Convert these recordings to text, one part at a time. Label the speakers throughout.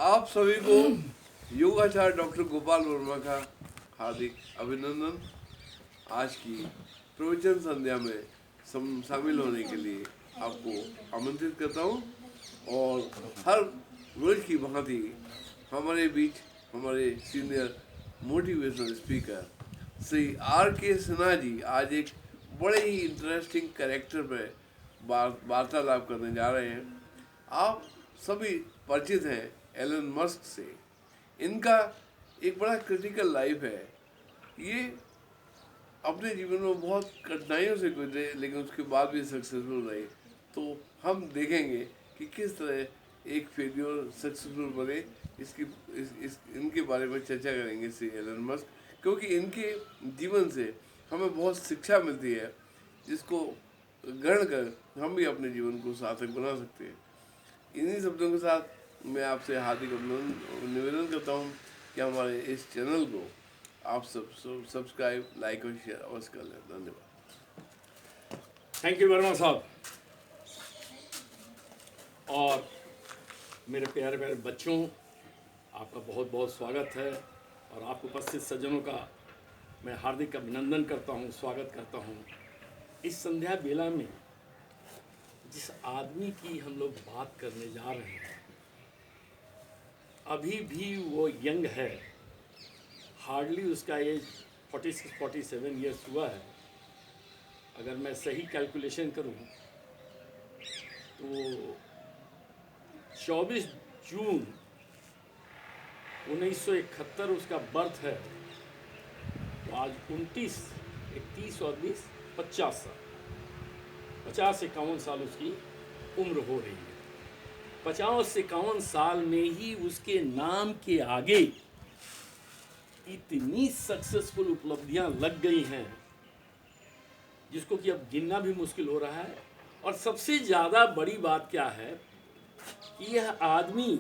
Speaker 1: आप सभी को योगाचार्य डॉक्टर गोपाल वर्मा का हार्दिक अभिनंदन। आज की प्रवचन संध्या में शामिल होने के लिए आपको आमंत्रित करता हूं और हर रोज की भांति हमारे बीच हमारे senior motivational speaker Shri R.K. Sinha ji आज एक बड़े ही इंटरेस्टिंग कैरेक्टर पर वार्तालाप करने जा रहे हैं। आप सभी परिचित हैं एलन मस्क से। इनका एक बड़ा क्रिटिकल लाइफ है। ये अपने जीवन में बहुत कठिनाइयों से गुजरे लेकिन उसके बाद भी सक्सेसफुल रहे। तो हम देखेंगे कि किस तरह एक फेल्योर सक्सेसफुल बने। इनके बारे में चर्चा करेंगे श्री एलन मस्क, क्योंकि इनके जीवन से हमें बहुत शिक्षा मिलती है जिसको ग्रहण कर हम भी अपने जीवन को सार्थक बना सकते हैं। इन्हीं शब्दों के साथ मैं आपसे हार्दिक निवेदन करता हूँ कि हमारे इस चैनल को आप सब सब्सक्राइब, लाइक और शेयर अवश्य कर लें। धन्यवाद।
Speaker 2: थैंक यू वर्मा साहब। और मेरे प्यारे प्यारे बच्चों, आपका बहुत बहुत स्वागत है और आप उपस्थित सज्जनों का मैं हार्दिक अभिनंदन करता हूँ, स्वागत करता हूँ। इस संध्या बेला में जिस आदमी की हम लोग बात करने जा रहे हैं, अभी भी वो यंग है। हार्डली उसका एज 46-47 ईयर्स हुआ है। अगर मैं सही कैलकुलेशन करूं तो 24 जून 1971 उसका बर्थ है। तो आज 29, 31 और 20, 50 साल, 50-51 साल उसकी उम्र हो रही है। 50-51 साल में ही उसके नाम के आगे इतनी सक्सेसफुल उपलब्धियां लग गई हैं जिसको कि अब गिनना भी मुश्किल हो रहा है। और सबसे ज़्यादा बड़ी बात क्या है कि यह आदमी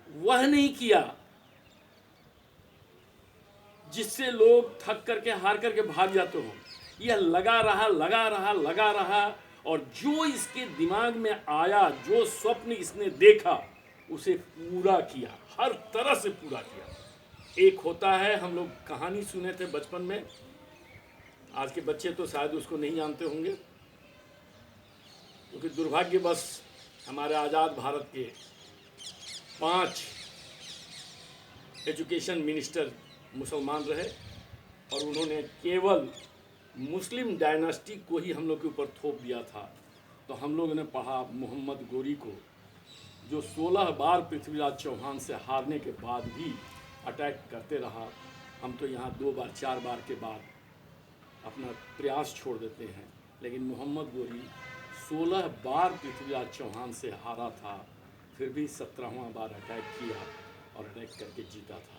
Speaker 2: वह नहीं किया जिससे लोग थक करके हार करके भाग जाते हो। यह लगा रहा और जो इसके दिमाग में आया, जो स्वप्न इसने देखा, उसे पूरा किया, हर तरह से पूरा किया। एक होता है, हम लोग कहानी सुने थे बचपन में, आज के बच्चे तो शायद उसको नहीं जानते होंगे क्योंकि दुर्भाग्यवश हमारे आज़ाद भारत के 5 एजुकेशन मिनिस्टर मुसलमान रहे और उन्होंने केवल मुस्लिम डायनास्टी को ही हम लोग के ऊपर थोप दिया था। तो हम लोगों ने पढ़ा मोहम्मद गोरी को, जो 16 बार पृथ्वीराज चौहान से हारने के बाद भी अटैक करते रहा। हम तो यहाँ 2 बार 4 बार के बाद अपना प्रयास छोड़ देते हैं, लेकिन मोहम्मद गोरी 16 बार पृथ्वीराज चौहान से हारा था, फिर भी 17वां बार अटैक किया और अटैक करके जीता था।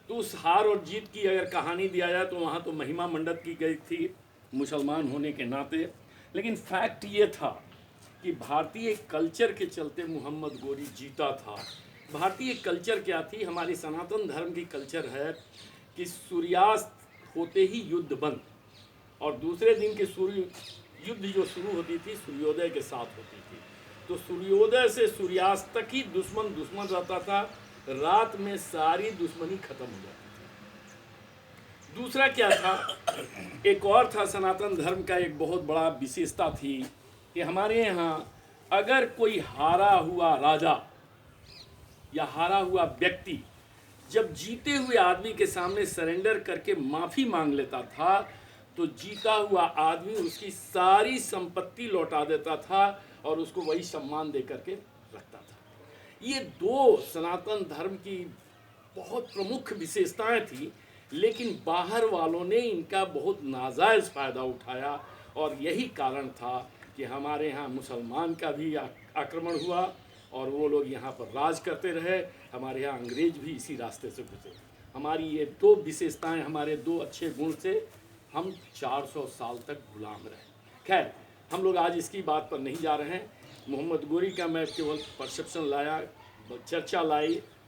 Speaker 2: तो उस हार और जीत की अगर कहानी दिया जाए तो वहाँ तो महिमा मंडित की गई थी मुसलमान होने के नाते। लेकिन फैक्ट ये था कि भारतीय कल्चर के चलते मोहम्मद गोरी जीता था। भारतीय कल्चर क्या थी? हमारी सनातन धर्म की कल्चर है कि सूर्यास्त होते ही युद्ध बंद, और दूसरे दिन के युद्ध जो शुरू होती थी सूर्योदय के साथ होती थी। तो सूर्योदय से सूर्यास्त तक ही दुश्मन रहता था, रात में सारी दुश्मनी खत्म हो जाती थी। दूसरा क्या था, एक और था, सनातन धर्म का एक बहुत बड़ा विशेषता थी कि हमारे यहाँ अगर कोई हारा हुआ राजा या हारा हुआ व्यक्ति जब जीते हुए आदमी के सामने सरेंडर करके माफ़ी मांग लेता था तो जीता हुआ आदमी उसकी सारी संपत्ति लौटा देता था और उसको वही सम्मान दे करके रखता था। ये 2 सनातन धर्म की बहुत प्रमुख विशेषताएं थी, लेकिन बाहर वालों ने इनका बहुत नाजायज़ फ़ायदा उठाया और यही कारण था कि हमारे यहाँ मुसलमान का भी आक्रमण हुआ और वो लोग यहाँ पर राज करते रहे। हमारे यहाँ अंग्रेज भी इसी रास्ते से गुजरे। हमारी ये 2 विशेषताएं, हमारे 2 अच्छे गुण से हम 400 साल तक गुलाम रहे। खैर, हम लोग आज इसकी बात पर नहीं जा रहे हैं। मोहम्मद गोरी का मैं केवल परसेप्शन लाया, चर्चा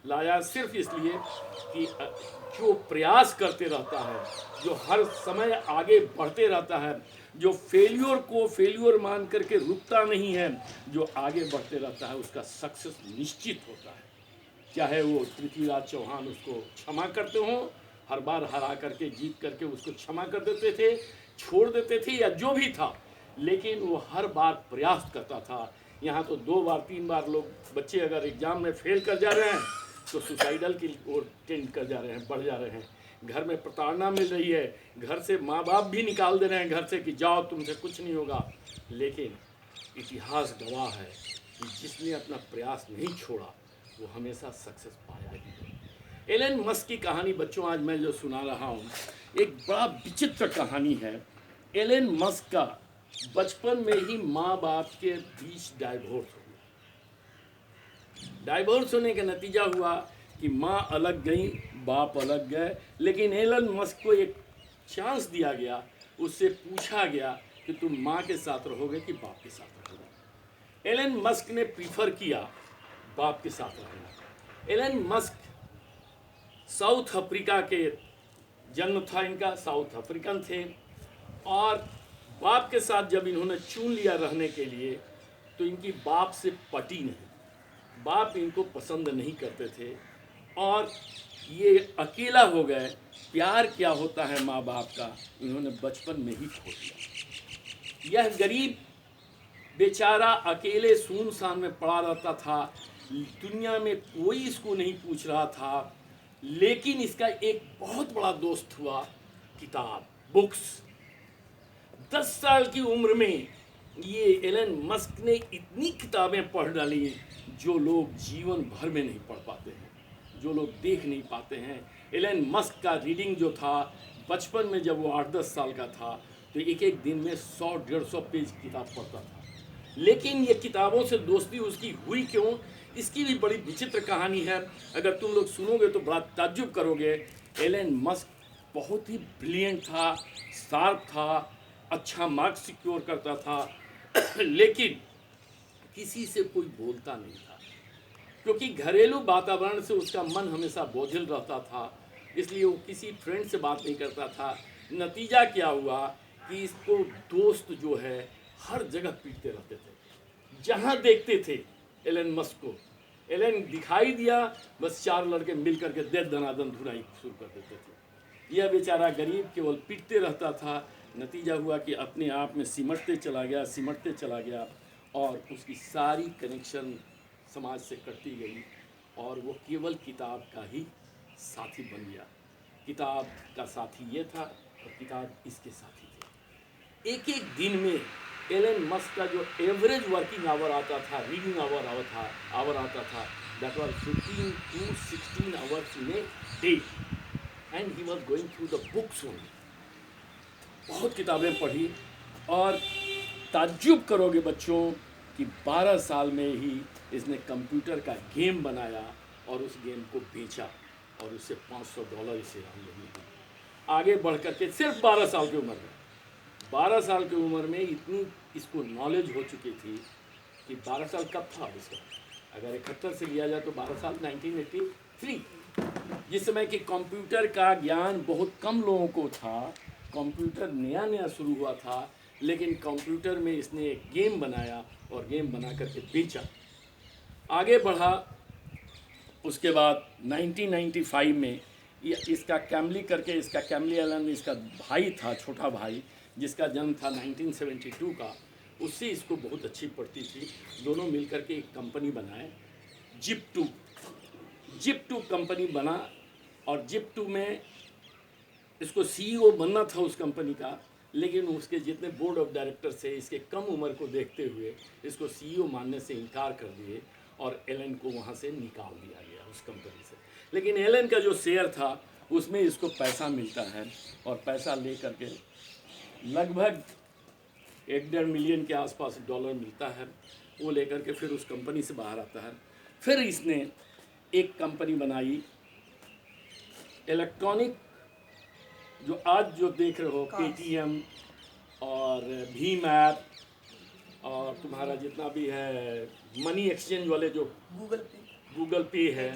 Speaker 2: लाया सिर्फ इसलिए कि जो प्रयास करते रहता है, जो हर समय आगे बढ़ते रहता है, जो फेल्योर को फेल्योर मान करके रुकता नहीं है, जो आगे बढ़ते रहता है, उसका सक्सेस निश्चित होता है। चाहे वो पृथ्वीराज चौहान उसको क्षमा करते हो, हर बार हरा करके जीत करके उसको क्षमा कर देते थे, छोड़ देते थे, या जो भी था, लेकिन वो हर बार प्रयास करता था। यहाँ तो 2 बार 3 बार लोग बच्चे अगर एग्जाम में फेल कर जा रहे हैं तो सुसाइडल की ओर टेंड कर जा रहे हैं, बढ़ जा रहे हैं। घर में प्रताड़ना मिल रही है, घर से माँ बाप भी निकाल दे रहे हैं घर से कि जाओ तुमसे कुछ नहीं होगा। लेकिन इतिहास गवाह है कि जिसने अपना प्रयास नहीं छोड़ा वो हमेशा सक्सेस पाया ही है। एलन मस्क की कहानी बच्चों आज मैं जो सुना रहा हूँ, एक बड़ा विचित्र कहानी है। एलन मस्क का बचपन में ही माँ बाप के बीच डाइवोर्स हो गया। डाइवोर्स होने का नतीजा हुआ कि माँ अलग गई, बाप अलग गए, लेकिन एलन मस्क को एक चांस दिया गया। उससे पूछा गया कि तुम माँ के साथ रहोगे कि बाप के साथ रहोगे। एलन मस्क ने प्रीफर किया बाप के साथ रहना। एलन मस्क साउथ अफ्रीका के जन्म था इनका, साउथ अफ्रीकन थे, और बाप के साथ जब इन्होंने चुन लिया रहने के लिए तो इनकी बाप से पटी नहीं, बाप इनको पसंद नहीं करते थे और ये अकेला हो गए। प्यार क्या होता है माँ बाप का, इन्होंने बचपन में ही खो दिया। यह गरीब बेचारा अकेले सुनसान में पड़ा रहता था, दुनिया में कोई इसको नहीं पूछ रहा था, लेकिन इसका एक बहुत बड़ा दोस्त हुआ, किताब, बुक्स। 10 साल की उम्र में ये एलन मस्क ने इतनी किताबें पढ़ डाली जो लोग जीवन भर में नहीं पढ़ पाते हैं, जो लोग देख नहीं पाते हैं। एलन मस्क का रीडिंग जो था, बचपन में जब वो 8-10 साल का था तो एक एक दिन में 100-150 पेज किताब पढ़ता था। लेकिन ये किताबों से दोस्ती उसकी हुई क्यों, इसकी भी बड़ी विचित्र कहानी है। अगर तुम लोग सुनोगे तो बड़ा ताज्जुब करोगे। एलन मस्क बहुत ही ब्रिलियंट था, शार्प था, अच्छा मार्क्स सिक्योर करता था लेकिन किसी से कोई बोलता नहीं था, क्योंकि घरेलू वातावरण से उसका मन हमेशा बोझिल रहता था, इसलिए वो किसी फ्रेंड से बात नहीं करता था। नतीजा क्या हुआ कि इसको दोस्त जो है हर जगह पीटते रहते थे, जहाँ देखते थे एलन मस्क को। एलन दिखाई दिया, बस 4 लड़के मिल करके दे दनादन धुनाई शुरू कर देते थे। यह बेचारा गरीब केवल पीटते रहता था। नतीजा हुआ कि अपने आप में सिमटते चला गया और उसकी सारी कनेक्शन समाज से कटती गई और वो केवल किताब का ही साथी बन गया। किताब का साथी ये था और किताब इसके साथी थे। एक एक दिन में एलन मस्क का जो एवरेज वर्किंग आवर आता था, रीडिंग आवर आता था, that was 15 to 16 hours in a day, and he was going through the books only. बहुत किताबें पढ़ी और ताज्जुब करोगे बच्चों कि 12 साल में ही इसने कंप्यूटर का गेम बनाया और उस गेम को बेचा और उससे $500 इसे आमदनी हुई। आगे बढ़ करके सिर्फ 12 साल की उम्र में, 12 साल की उम्र में इतनी इसको नॉलेज हो चुकी थी कि 12 साल कब था इसका, अगर 71 से लिया जाए तो 12 साल 1983, जिस समय कि कंप्यूटर का ज्ञान बहुत कम लोगों को था। कंप्यूटर नया नया शुरू हुआ था, लेकिन कंप्यूटर में इसने एक गेम बनाया और गेम बना करके बेचा। आगे बढ़ा, उसके बाद 1995 में इसका कैमली करके, इसका कैमली एलन इसका भाई था, छोटा भाई, जिसका जन्म था 1972 का, उससे इसको बहुत अच्छी पड़ती थी। दोनों मिलकर के एक कंपनी बनाए, जिप2 कंपनी बना और जिप2 में इसको CEO बनना था उस कंपनी का, लेकिन उसके जितने बोर्ड ऑफ डायरेक्टर्स थे इसके कम उम्र को देखते हुए इसको CEO मानने से इनकार कर दिए और एलन को वहाँ से निकाल दिया गया उस कंपनी से। लेकिन एलन का जो शेयर था उसमें इसको पैसा मिलता है और पैसा ले करके लगभग 1.5 मिलियन के आसपास डॉलर मिलता है। वो लेकर के फिर उस कंपनी से बाहर आता है। फिर इसने एक कंपनी बनाई, इलेक्ट्रॉनिक, जो आज जो देख रहे हो, पेटीएम और भीम ऐप और तुम्हारा जितना भी है मनी एक्सचेंज वाले जो गूगल पे है,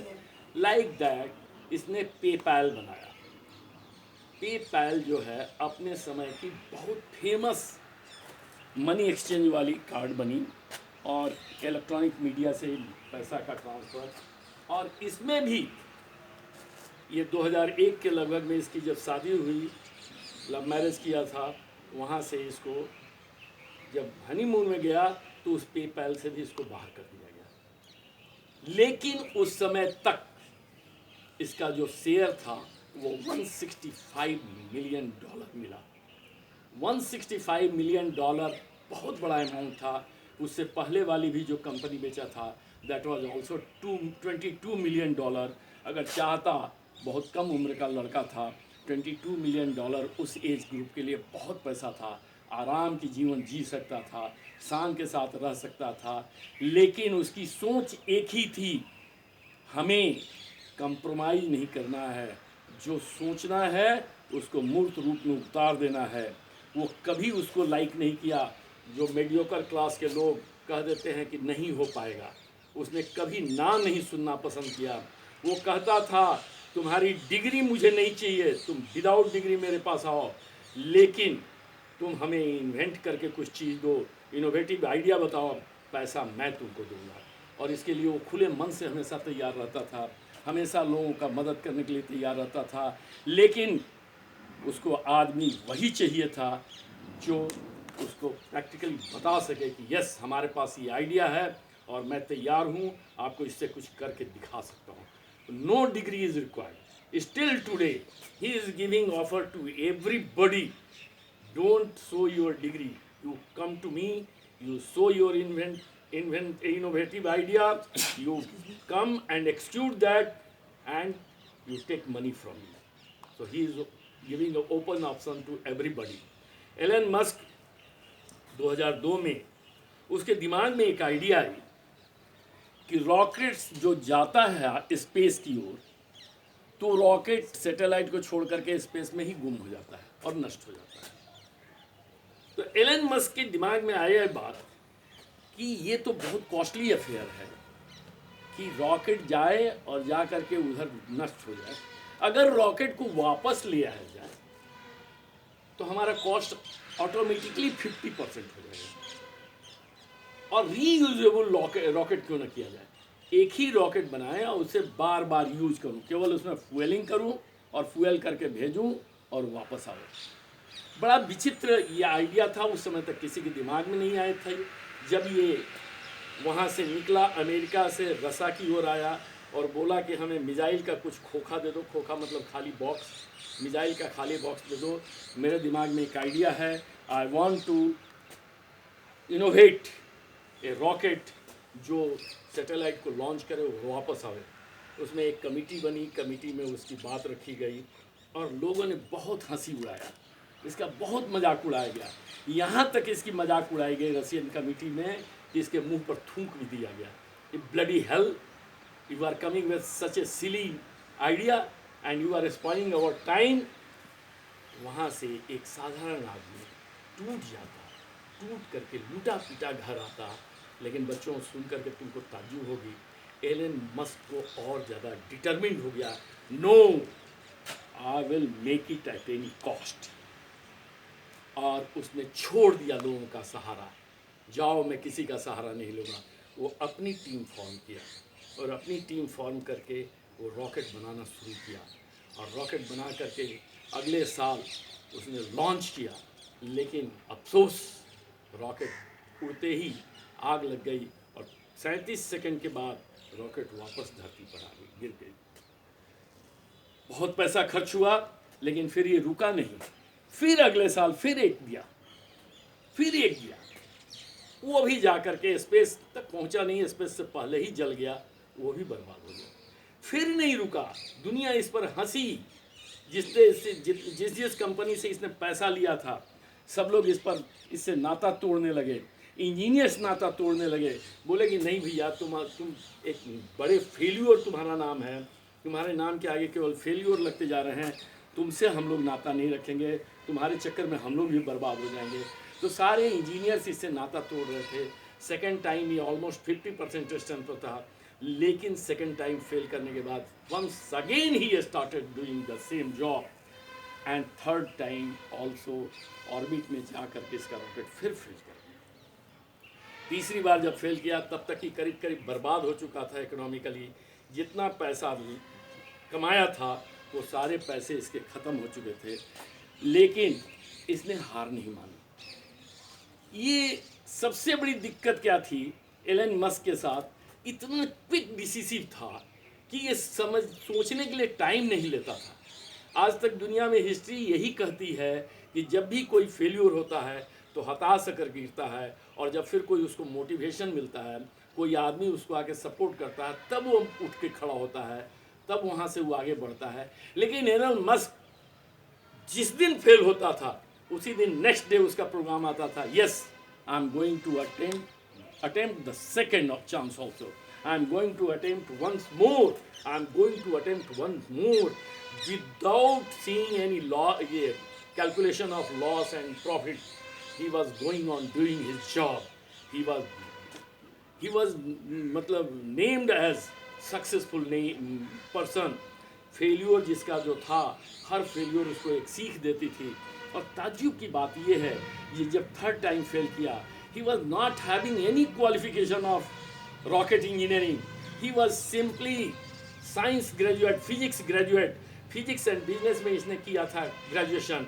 Speaker 2: लाइक दैट इसने पेपैल बनाया। पेपैल जो है अपने समय की बहुत फेमस मनी एक्सचेंज वाली कार्ड बनी और इलेक्ट्रॉनिक मीडिया से पैसा का ट्रांसफ़र, और इसमें भी ये 2001 के लगभग में इसकी जब शादी हुई, लव मैरिज किया था, वहाँ से इसको जब हनीमून में गया तो उस पेपैल से भी इसको बाहर कर दिया गया। लेकिन उस समय तक इसका जो शेयर था वो 165 मिलियन डॉलर मिला। 165 मिलियन डॉलर बहुत बड़ा अमाउंट था। उससे पहले वाली भी जो कंपनी बेचा था that was also 22 million dollar. अगर चाहता, बहुत कम उम्र का लड़का था, 22 मिलियन डॉलर उस एज ग्रुप के लिए बहुत पैसा था। आराम की जीवन जी सकता था, शान के साथ रह सकता था, लेकिन उसकी सोच एक ही थी, हमें कंप्रोमाइज़ नहीं करना है, जो सोचना है उसको मूर्त रूप में उतार देना है। वो कभी उसको लाइक नहीं किया जो मीडियोकर क्लास के लोग कह देते हैं कि नहीं हो पाएगा। उसने कभी ना नहीं सुनना पसंद किया। वो कहता था तुम्हारी डिग्री मुझे नहीं चाहिए, तुम विदाउट डिग्री मेरे पास आओ, लेकिन तुम हमें इन्वेंट करके कुछ चीज़ दो, इनोवेटिव आइडिया बताओ, पैसा मैं तुमको दूंगा। और इसके लिए वो खुले मन से हमेशा तैयार रहता था, हमेशा लोगों का मदद करने के लिए तैयार रहता था। लेकिन उसको आदमी वही चाहिए था जो उसको प्रैक्टिकली बता सके कि यस हमारे पास ये आइडिया है और मैं तैयार हूँ आपको इससे कुछ करके दिखा सकता हूँ। No degree is required. Still today he is giving offer to everybody, don't show your degree, you come to me, you show your innovative idea, you come and execute that, and you take money from me. So he is giving an open option to everybody. Elon Musk 2002 में उसके दिमाग में एक idea I कि rockets जो जाता है space की ओर, तो रॉकेट सैटेलाइट को छोड़ करके स्पेस में ही गुम हो जाता है और नष्ट हो जाता है। तो एलन मस्क के दिमाग में आया बात कि ये तो बहुत कॉस्टली अफेयर है कि रॉकेट जाए और जा करके उधर नष्ट हो जाए। अगर रॉकेट को वापस ले आया जाए तो हमारा कॉस्ट ऑटोमेटिकली 50% हो जाएगा। और रीयूजेबल रॉकेट क्यों ना किया जाए, एक ही रॉकेट बनाएं और उसे बार बार यूज करूं, केवल उसमें फ्यूलिंग करूं और फ्यूल करके भेजूं और वापस आऊँ। बड़ा विचित्र ये आइडिया था, उस समय तक किसी के दिमाग में नहीं आया था। जब ये वहाँ से निकला, अमेरिका से रसा की ओर आया और बोला कि हमें मिसाइल का कुछ खोखा दे दो, खोखा मतलब खाली बॉक्स, मिसाइल का खाली बॉक्स दे दो, मेरे दिमाग में एक आइडिया है, I want to innovate a rocket जो सैटेलाइट को लॉन्च करे और वापस आवे। उसमें एक कमेटी बनी, कमेटी में उसकी बात रखी गई और लोगों ने बहुत हंसी उड़ाया, इसका बहुत मजाक उड़ाया गया। यहाँ तक इसकी मजाक उड़ाई गई रशियन कमेटी में कि इसके मुंह पर थूक भी दिया गया, ये bloody hell, you are coming with such a silly idea and you are spoiling our time. वहाँ से एक साधारण आदमी टूट जाता, टूट करके लूटा पीटा घर आता। लेकिन बच्चों सुन करके तुमको ताज्जुब होगी, एलन मस्क को और ज़्यादा डिटरमिन्ड हो गया, no I will make it at any cost. और उसने छोड़ दिया लोगों का सहारा, जाओ मैं किसी का सहारा नहीं लूँगा। वो अपनी टीम फॉर्म किया और अपनी टीम फॉर्म करके वो रॉकेट बनाना शुरू किया और रॉकेट बना करके अगले साल उसने लॉन्च किया। लेकिन अफसोस, रॉकेट उड़ते ही आग लग गई और 37 सेकंड के बाद रॉकेट वापस धरती पर आ गई, गिर गई। बहुत पैसा खर्च हुआ लेकिन फिर ये रुका नहीं, फिर अगले साल फिर एक दिया, फिर एक दिया। वो भी जा करके स्पेस तक पहुंचा नहीं, स्पेस से पहले ही जल गया, वो भी बर्बाद हो गया। फिर नहीं रुका, दुनिया इस पर हंसी। जिस कंपनी से इसने पैसा लिया था सब लोग इस पर इससे नाता तोड़ने लगे, इंजीनियर्स नाता तोड़ने लगे, बोले कि नहीं भैया तुम एक बड़े फेल्यूर तुम्हारा नाम है, तुम्हारे नाम के आगे केवल फेल्यूर लगते जा रहे हैं, तुमसे हम लोग नाता नहीं रखेंगे, तुम्हारे चक्कर में हम लोग भी बर्बाद हो जाएंगे। तो सारे इंजीनियर्स इससे नाता तोड़ रहे थे। सेकेंड टाइम ये ऑलमोस्ट 50% टेस्टन पर था, लेकिन सेकेंड टाइम फेल करने के बाद once again he started doing the same job and third time also orbit में जा करके इसका रॉकेट फिर फेल कर दिया। तीसरी बार जब फेल किया तब तक ही करीब करीब बर्बाद हो चुका था इकोनॉमिकली। जितना पैसा कमाया था वो सारे पैसे इसके ख़त्म हो चुके थे, लेकिन इसने हार नहीं मानी। ये सबसे बड़ी दिक्कत क्या थी एलन मस्क के साथ, इतना क्विक डिसिसिव था कि ये सोचने के लिए टाइम नहीं लेता था। आज तक दुनिया में हिस्ट्री यही कहती है कि जब भी कोई फेल्यूर होता है तो हताश होकर गिरता है, और जब फिर कोई उसको मोटिवेशन मिलता है, कोई आदमी उसको आके सपोर्ट करता है, तब वो उठ के खड़ा होता है, तब वहाँ से वो आगे बढ़ता है। लेकिन एलन मस्क जिस दिन फेल होता था उसी दिन नेक्स्ट डे उसका प्रोग्राम आता था, yes I am going to attempt the second chance also. I am going to attempt once more. I am going to attempt once more without seeing any calculation of loss and profit. He was going on doing his job. He was मतलब named as successful person. Failure जिसका जो था, हर failure उसको एक सीख देती थी। और ताज्जुब की बात ये है, ये जब थर्ड टाइम फेल किया, he was not having any qualification of rocket engineering. He was simply science graduate, physics graduate, physics and business में इसने किया था ग्रेजुएशन,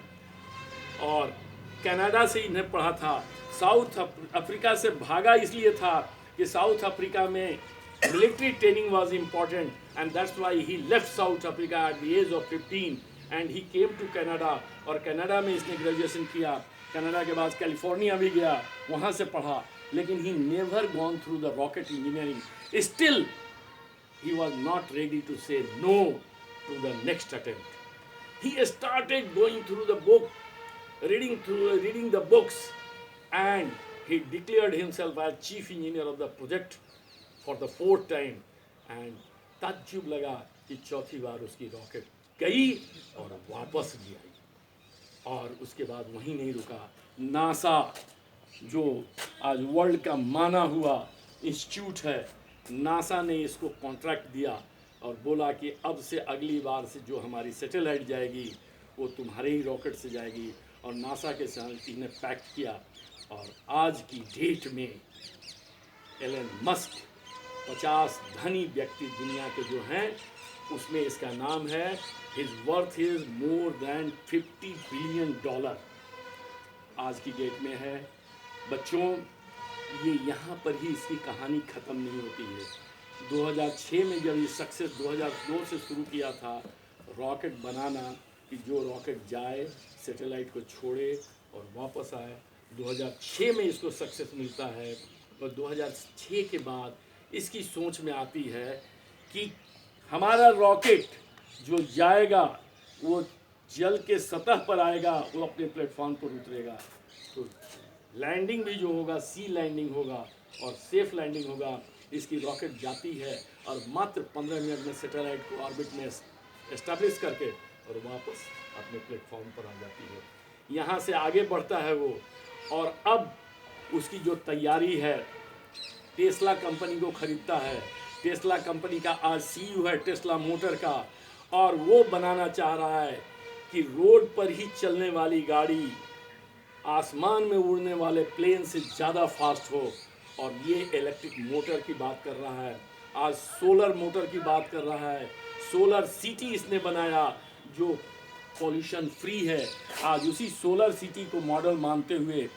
Speaker 2: और कनाडा से इन्हें पढ़ा था। साउथ अफ्रीका से भागा इसलिए था कि साउथ अफ्रीका में military training was important, and that's why he left South Africa at the age of 15 and he came to Canada, और कनाडा में इसने ग्रेजुएशन किया। कनाडा के बाद कैलिफोर्निया भी गया, वहाँ से पढ़ा, लेकिन he never gone through the rocket engineering. Still he was not ready to say no to the next attempt. He started going through the book, reading the books, and he declared himself as chief engineer of the project for the fourth time. And ताज्जुब लगा कि चौथी बार उसकी rocket गई और वापस भी आई। और उसके बाद वहीं नहीं रुका। नासा जो आज वर्ल्ड का माना हुआ इंस्टीट्यूट है, नासा ने इसको कॉन्ट्रैक्ट दिया और बोला कि अब से अगली बार से जो हमारी सैटेलाइट जाएगी वो तुम्हारे ही रॉकेट से जाएगी, और नासा के साथ इन्हें पैक्ट किया। और आज की डेट में एलन मस्क 50 धनी व्यक्ति दुनिया के जो हैं उसमें इसका नाम है। His worth is more than $50 billion आज की डेट में है। बच्चों, ये यहाँ पर ही इसकी कहानी ख़त्म नहीं होती है। 2006 में जब ये सक्सेस 2002 से शुरू किया था रॉकेट बनाना, कि जो रॉकेट जाए सैटेलाइट को छोड़े और वापस आए, 2006 में इसको सक्सेस मिलता है। और 2006 के बाद इसकी सोच में आती है कि हमारा रॉकेट जो जाएगा वो जल के सतह पर आएगा, वो अपने प्लेटफॉर्म पर उतरेगा, तो लैंडिंग भी जो होगा सी लैंडिंग होगा और सेफ लैंडिंग होगा। इसकी रॉकेट जाती है और मात्र 15 मिनट में सैटेलाइट को ऑर्बिट में एस्टैब्लिश करके और वापस अपने प्लेटफॉर्म पर आ जाती है। यहाँ से आगे बढ़ता है वो, और अब उसकी जो तैयारी है, टेस्ला कंपनी को खरीदता है। टेस्ला कंपनी का आज CEO है टेस्ला मोटर का, और वो बनाना चाह रहा है कि रोड पर ही चलने वाली गाड़ी आसमान में उड़ने वाले प्लेन से ज़्यादा फास्ट हो। और ये इलेक्ट्रिक मोटर की बात कर रहा है, आज सोलर मोटर की बात कर रहा है। सोलर सिटी इसने बनाया जो पॉल्यूशन फ्री है। आज उसी सोलर सिटी को मॉडल मानते हुए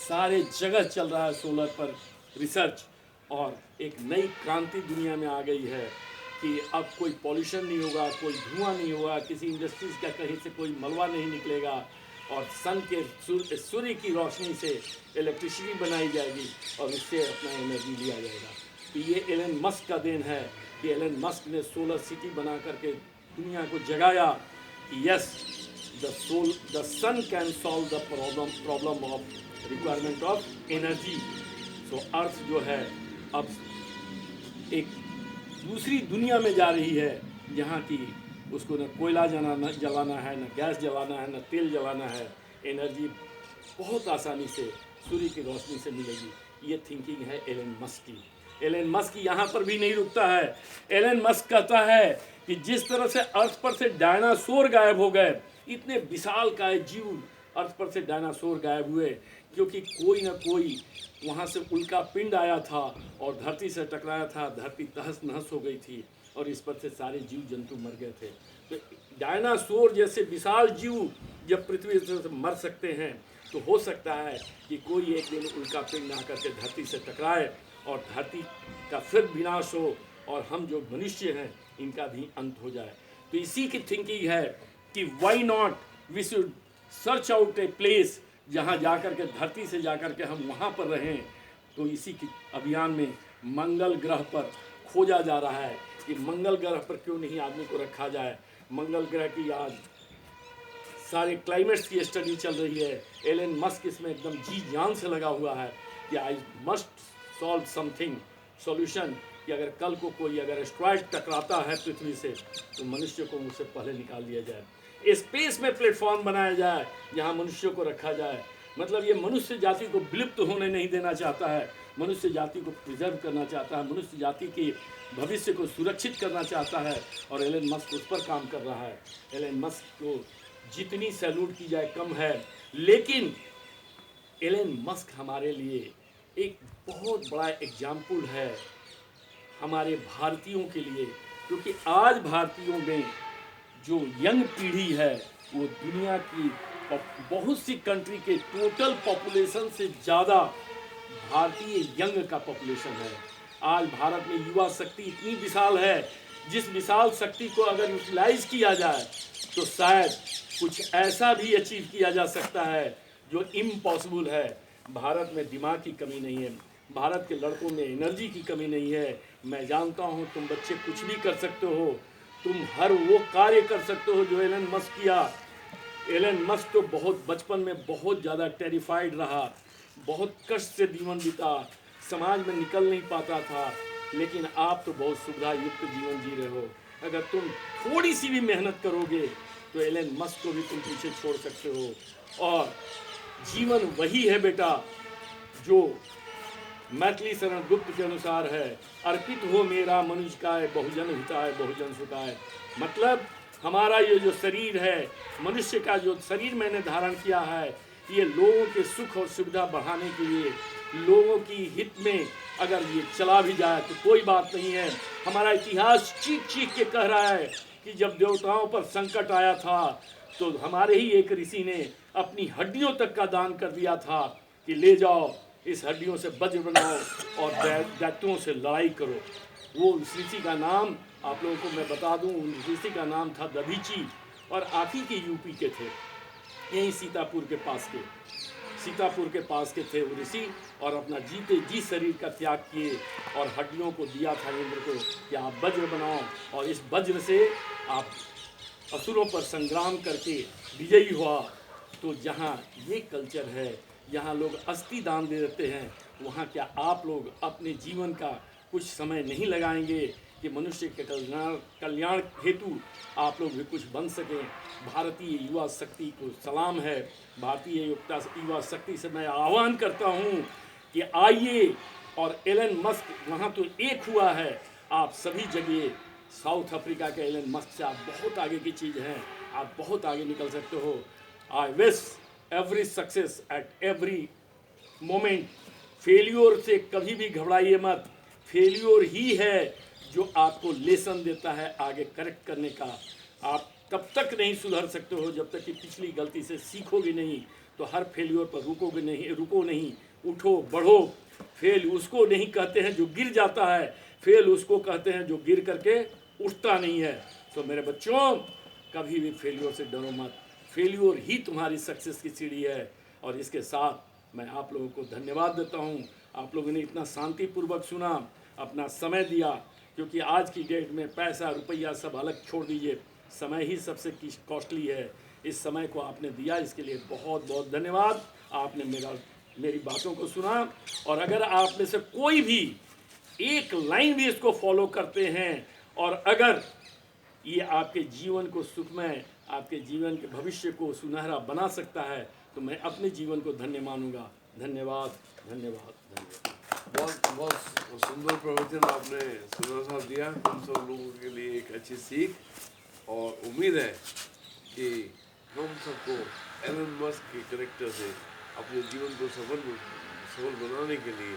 Speaker 2: सारे जगह चल रहा है सोलर पर रिसर्च, और एक नई क्रांति दुनिया में आ गई है कि अब कोई पॉल्यूशन नहीं होगा, कोई धुआं नहीं होगा, किसी इंडस्ट्रीज का कहीं से कोई मलबा नहीं निकलेगा, और सन के सूर्य की रोशनी से इलेक्ट्रिसिटी बनाई जाएगी और उससे अपना एनर्जी लिया जाएगा। तो ये एलन मस्क का देन है कि एलन मस्क ने सोलर सिटी बना करके दुनिया को जगाया कि yes, the sun can solve the problem of requirement of energy. So earth जो है अब एक दूसरी दुनिया में जा रही है, जहाँ की उसको न कोयला जलाना है, न गैस जलाना है, न तेल जलाना है। एनर्जी बहुत आसानी से सूर्य की रोशनी से मिलेगी। ये थिंकिंग है एलन मस्क की। एलन मस्क यहाँ पर भी नहीं रुकता है। एलन मस्क कहता है कि जिस तरह से अर्थ पर से डायनासोर गायब हो गए, इतने विशाल काय जीव अर्थ पर से डायनासोर गायब हुए, क्योंकि कोई ना कोई वहाँ से उल्का पिंड आया था और धरती से टकराया था, धरती तहस नहस हो गई थी और इस पर से सारे जीव जंतु मर गए थे। तो डायनासोर जैसे विशाल जीव जब पृथ्वी से मर सकते हैं तो हो सकता है कि कोई एक दिन उल्का पिंड आकर के धरती से टकराए और धरती का फिर विनाश हो और हम जो मनुष्य हैं इनका भी अंत हो जाए। तो इसी की थिंकिंग है कि why not we should search out a place जहाँ जाकर के धरती से जाकर के हम वहाँ पर रहें। तो इसी की अभियान में मंगल ग्रह पर खोजा जा रहा है कि मंगल ग्रह पर क्यों नहीं आदमी को रखा जाए। मंगल ग्रह की आज सारे क्लाइमेट्स की स्टडी चल रही है। एलन मस्क इसमें एकदम जी जान से लगा हुआ है कि I must solve something solution, कि अगर कल को कोई अगर एस्ट्रॉयड टकराता है पृथ्वी से तो मनुष्य को उससे पहले निकाल दिया जाए। स्पेस में प्लेटफॉर्म बनाया जाए जहां मनुष्य को रखा जाए। मतलब ये मनुष्य जाति को विलुप्त होने नहीं देना चाहता है, मनुष्य जाति को प्रिजर्व करना चाहता है, मनुष्य जाति के भविष्य को सुरक्षित करना चाहता है और एलन मस्क उस पर काम कर रहा है। एलन मस्क को जितनी सैल्यूट की जाए कम है, लेकिन एलन मस्क हमारे लिए एक बहुत बड़ा एग्जाम्पल है हमारे भारतीयों के लिए, क्योंकि आज भारतीयों में जो यंग पीढ़ी है वो दुनिया की बहुत सी कंट्री के टोटल पॉपुलेशन से ज़्यादा भारतीय यंग का पॉपुलेशन है। आज भारत में युवा शक्ति इतनी विशाल है, जिस विशाल शक्ति को अगर यूटिलाइज किया जाए तो शायद कुछ ऐसा भी अचीव किया जा सकता है जो इम्पॉसिबल है। भारत में दिमाग की कमी नहीं है, भारत के लड़कों में एनर्जी की कमी नहीं है। मैं जानता हूँ तुम बच्चे कुछ भी कर सकते हो, तुम हर वो कार्य कर सकते हो जो एलन मस्क किया। एलन मस्क तो बहुत बचपन में बहुत ज़्यादा टेरिफाइड रहा, बहुत कष्ट से जीवन बीता, समाज में निकल नहीं पाता था, लेकिन आप तो बहुत सुविधा युक्त जीवन जी रहे हो। अगर तुम थोड़ी सी भी मेहनत करोगे तो एलन मस्क को भी तुम पीछे छोड़ सकते हो। और जीवन वही है बेटा जो मैथिली शरण गुप्त के अनुसार है, अर्पित हो मेरा मनुष्य काय, बहुजन हिताय बहुजन सुखाय। मतलब हमारा ये जो शरीर है, मनुष्य का जो शरीर मैंने धारण किया है, ये लोगों के सुख और सुविधा बढ़ाने के लिए, लोगों की हित में अगर ये चला भी जाए तो कोई बात नहीं है। हमारा इतिहास चीख चीख के कह रहा है कि जब देवताओं पर संकट आया था तो हमारे ही एक ऋषि ने अपनी हड्डियों तक का दान कर दिया था कि ले जाओ इस हड्डियों से वज्र बनाओ और दैत्यों से लड़ाई करो। वो उस ऋषि का नाम आप लोगों को मैं बता दूं, उस ऋषि का नाम था दधीची और आप ही के यूपी के थे, यहीं सीतापुर के पास के थे वो ऋषि, और अपना जीते जी शरीर का त्याग किए और हड्डियों को दिया था इंद्र को कि आप वज्र बनाओ और इस वज्र से आप असुरों पर संग्राम करके विजयी हुआ। तो जहाँ ये कल्चर है, यहाँ लोग अस्थि दान दे देते हैं, वहाँ क्या आप लोग अपने जीवन का कुछ समय नहीं लगाएंगे कि मनुष्य के कल्याण हेतु आप लोग भी कुछ बन सकें। भारतीय युवा शक्ति को सलाम है। भारतीय युवा शक्ति से मैं आह्वान करता हूँ कि आइए, और एलन मस्क वहाँ तो एक हुआ है, आप सभी जगह साउथ अफ्रीका के एलन मस्क से आप बहुत आगे की चीज़ हैं, आप बहुत आगे निकल सकते हो। I wish every success at every moment. Failure से कभी भी घबराइए मत, फेल्योर ही है जो आपको लेसन देता है आगे करेक्ट करने का। आप तब तक नहीं सुधर सकते हो जब तक कि पिछली गलती से सीखोगे नहीं। तो हर फेल्योर पर रुको नहीं, उठो बढ़ो। फेल उसको नहीं कहते हैं जो गिर जाता है, फेल उसको कहते हैं जो गिर करके उठता नहीं है। तो मेरे बच्चों, कभी भी फेल्योर से डरो मत, फेल्योर ही तुम्हारी सक्सेस की सीढ़ी है। और इसके साथ मैं आप लोगों को धन्यवाद देता हूँ, आप लोगों ने इतना शांतिपूर्वक सुना, अपना समय दिया, क्योंकि आज की डेट में पैसा रुपया सब अलग छोड़ दीजिए, समय ही सबसे कॉस्टली है। इस समय को आपने दिया, इसके लिए बहुत बहुत धन्यवाद। आपने मेरी बातों को सुना, और अगर आप में से कोई भी एक लाइन भी इसको फॉलो करते हैं और अगर ये आपके जीवन को सुखमय, आपके जीवन के भविष्य को सुनहरा बना सकता है, तो मैं अपने जीवन को धन्य मानूंगा। धन्यवाद धन्यवाद धन्यवाद।
Speaker 1: बहुत सुंदर प्रवचन आपने सुना साहब दिया, हम सब लोगों के लिए एक अच्छी सीख, और उम्मीद है कि हम सबको एलन मस्क के करेक्टर से अपने जीवन को सफल बनाने के लिए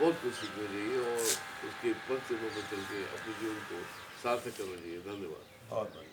Speaker 1: बहुत कुछ सीखना चाहिए और उसके पथ से पर चल के अपने जीवन को सार्थक करना चाहिए। धन्यवाद।
Speaker 3: बहुत